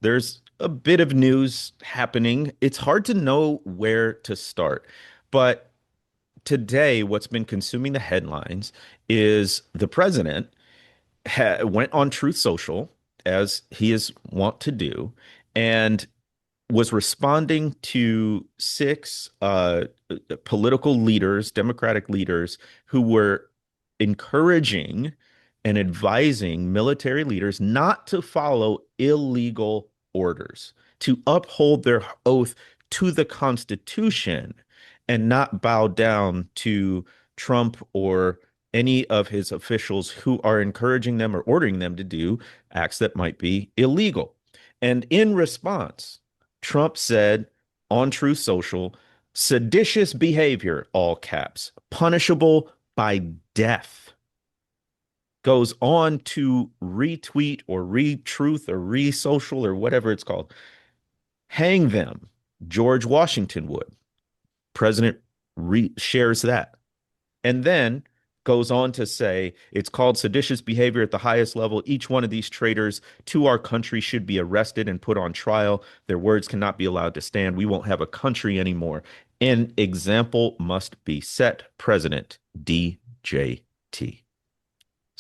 There's a bit of news happening. It's hard to know where to start. But today, what's been consuming the headlines is the president went on Truth Social, as he is wont to do, and was responding to six political leaders, Democratic leaders, who were encouraging and advising military leaders not to follow illegal orders, to uphold their oath to the Constitution and not bow down to Trump or any of his officials who are encouraging them or ordering them to do acts that might be illegal. And in response, Trump said on Truth Social, seditious behavior, all caps, punishable by death. Goes on to retweet or retruth or re-social or whatever it's called. Hang them. George Washington would. President shares that. And then goes on to say it's called seditious behavior at the highest level. Each one of these traitors to our country should be arrested and put on trial. Their words cannot be allowed to stand. We won't have a country anymore. An example must be set. President DJT.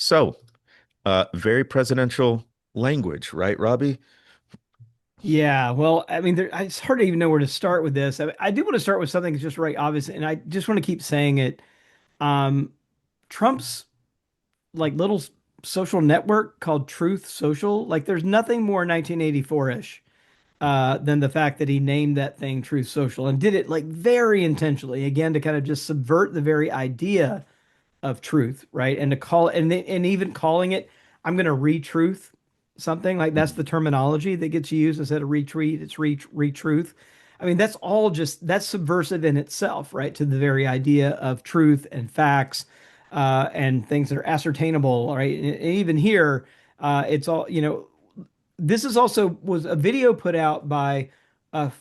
So, very presidential language, right, Robbie? Yeah, well, I mean, it's hard to even know where to start with this. I do want to start with something that's just very obvious, and I just want to keep saying it. Um, Trump's like little social network called Truth Social, like there's nothing more 1984-ish than the fact that he named that thing Truth Social and did it like very intentionally, again, to kind of just subvert the very idea of truth, right? And to call it, and even calling it, I'm going to retruth something like that's the terminology that gets used instead of retweet. It's retruth. I mean, that's all just that's subversive in itself, right? To the very idea of truth and facts and things that are ascertainable, right? And even here, it's all this is also was a video put out by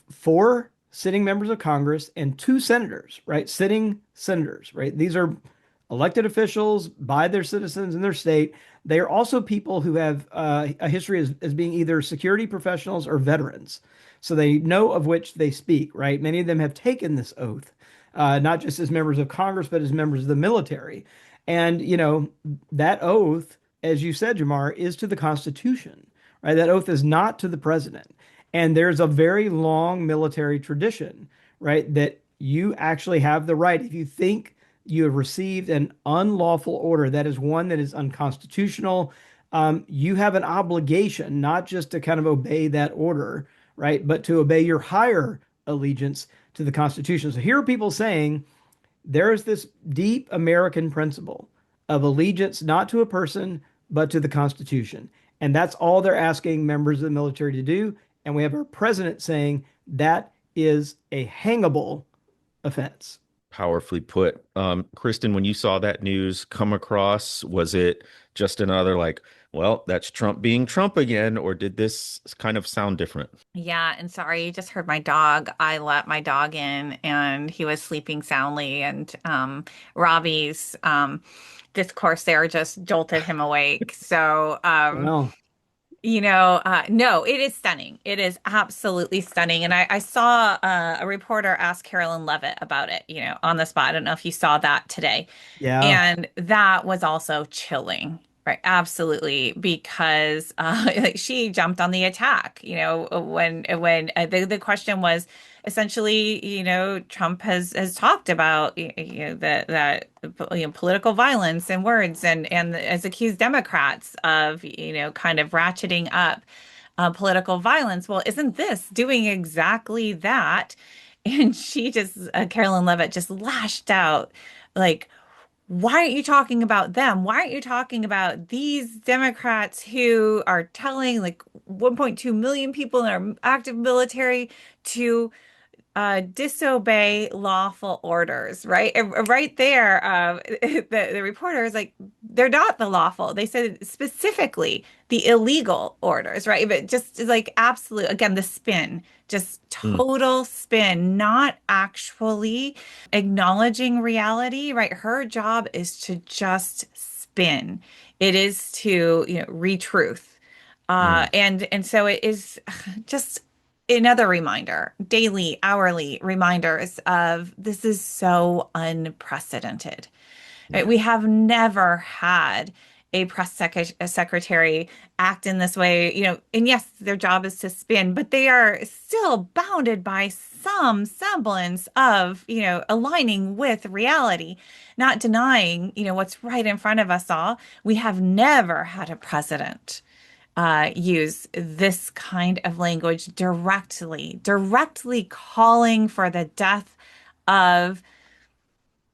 four sitting members of Congress and two senators, right? Sitting senators, right? These are elected officials by their citizens in their state. They are also people who have a history as being either security professionals or veterans. So they know of which they speak, right? Many of them have taken this oath, not just as members of Congress, but as members of the military. And, that oath, as you said, Jamar, is to the Constitution, right? That oath is not to the president. And there's a very long military tradition, right? That you actually have the right, if you think you have received an unlawful order, that is one that is unconstitutional, you have an obligation not just to kind of obey that order, right? But to obey your higher allegiance to the Constitution. So here are people saying there is this deep American principle of allegiance not to a person, but to the Constitution. And that's all they're asking members of the military to do. And we have our president saying that is a hangable offense. Powerfully put. Kristen, when you saw that news come across, was it just another like, well, that's Trump being Trump again, or did this kind of sound different? Yeah, and sorry, you just heard my dog. I let my dog in and he was sleeping soundly and Robbie's discourse there just jolted him awake. So Well, no, it is stunning. It is absolutely stunning. And I saw a reporter ask Carolyn Levitt about it, on the spot. I don't know if you saw that today. yeah. And that was also chilling, right? Absolutely, because she jumped on the attack. When the question was essentially, Trump has talked about that political violence and words and has accused Democrats of kind of ratcheting up political violence. Well, isn't this doing exactly that? And she just Carolyn Levitt just lashed out like, why aren't you talking about them? Why aren't you talking about these Democrats who are telling like 1.2 million people in our active military to disobey lawful orders, right? Right there, the reporter is like, they're not the lawful. They said specifically the illegal orders, right? But just like absolute, again, the spin, just Mm. total spin, not actually acknowledging reality, right? Her job is to just spin. It is to, retruth. Mm. And so it is just another reminder, daily, hourly reminders of this is so unprecedented. Right? Yeah. We have never had a a secretary act in this way, and yes, their job is to spin, but they are still bounded by some semblance of, aligning with reality, not denying, what's right in front of us all. We have never had a president use this kind of language directly calling for the death of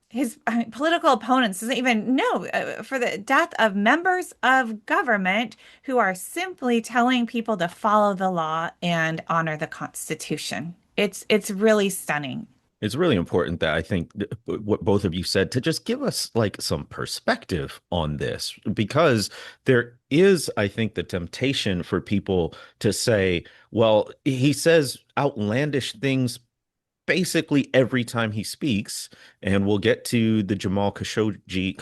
his political opponents, doesn't even know, for the death of members of government who are simply telling people to follow the law and honor the Constitution. It's really stunning. It's really important that I think what both of you said to just give us like some perspective on this, because there is, I think, the temptation for people to say, well, he says outlandish things basically every time he speaks, and we'll get to the Jamal Khashoggi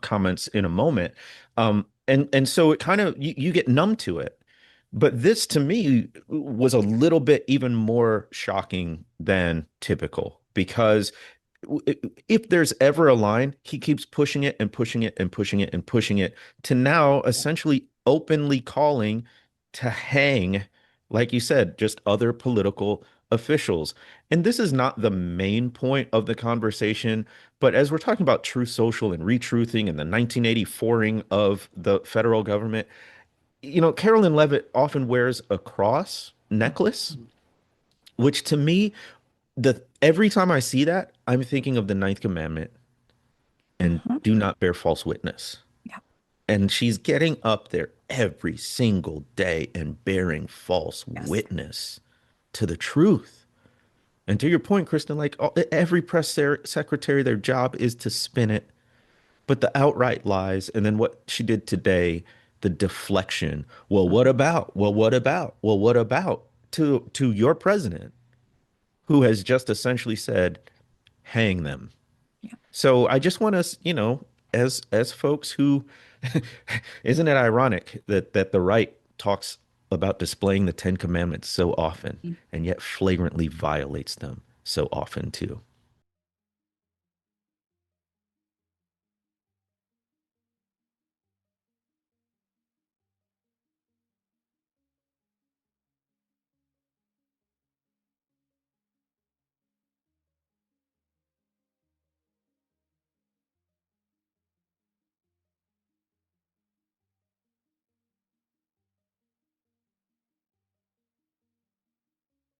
comments in a moment. And so it kind of you get numb to it. But this to me was a little bit even more shocking than typical because if there's ever a line, he keeps pushing it and pushing it and pushing it and pushing it to now essentially openly calling to hang, like you said, just other political officials. And this is not the main point of the conversation, but as we're talking about Truth Social and retruthing and the 1984ing of the federal government, Carolyn Levitt often wears a cross necklace, which to me, the every time I see that, I'm thinking of the Ninth Commandment and Mhm. do not bear false witness. Yeah. And she's getting up there every single day and bearing false Yes. witness to the truth. And to your point, Kristen, like every secretary, their job is to spin it, but the outright lies, and then what she did today, the deflection. Well, what about? Well, what about? Well, what about? To your president, who has just essentially said, hang them. Yeah. So I just want us, as folks who, isn't it ironic that the right talks about displaying the Ten Commandments so often and yet flagrantly violates them so often too?